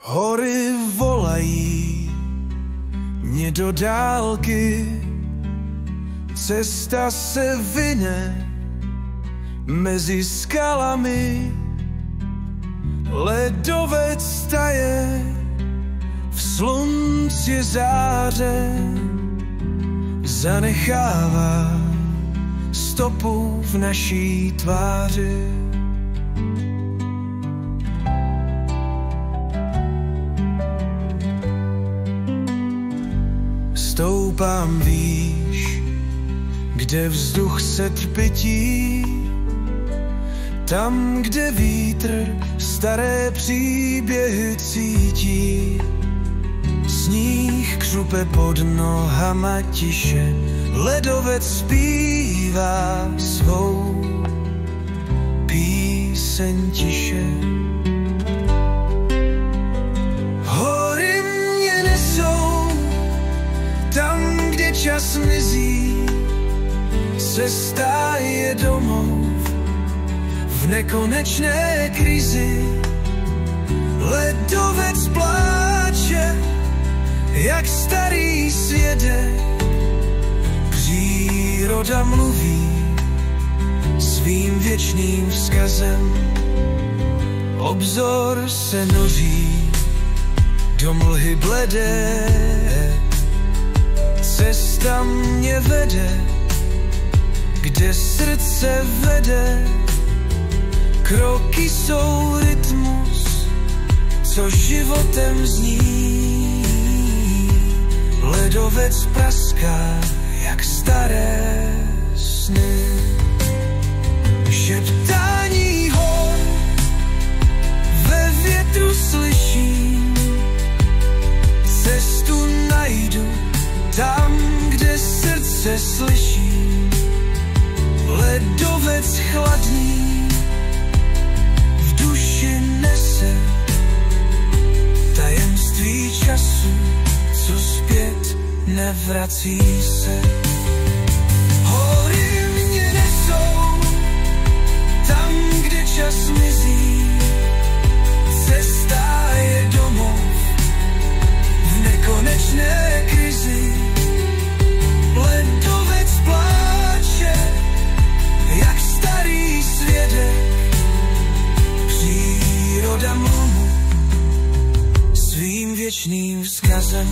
Hory volají mě do dálky, cesta se vine mezi skalami, ledovec taje v slunci záře, zanechává stopu v naší tváři. Stoupám výš, kde vzduch se trpití, tam, kde vítr staré příběhy cítí. Sníh křupe pod nohama tiše, ledovec zpívá svou píseň tiše. Hory mě nesou tam, kde čas mizí, cesta je domov v nekonečné krizi. Ledovec pláče, jak starý svědek, příroda mluví svým věčným vzkazem. Obzor se noří do mlhy bledé, cesta mě vede, kde srdce vede. Kroky jsou rytmus, co životem zní. Ledovec praská, jak staré sny. Šeptání hor ve větru slyším, cestu najdu tam, kde srdce slyší. Ledovec chladný v duši nese tajemství času, co zpět nevrací se. Hory mě nesou tam, kde čas mizí, cesta je domov v nekonečné krizi. Ledovec pláče, jak starý svědek, příroda mluví svým věčným vzkazem.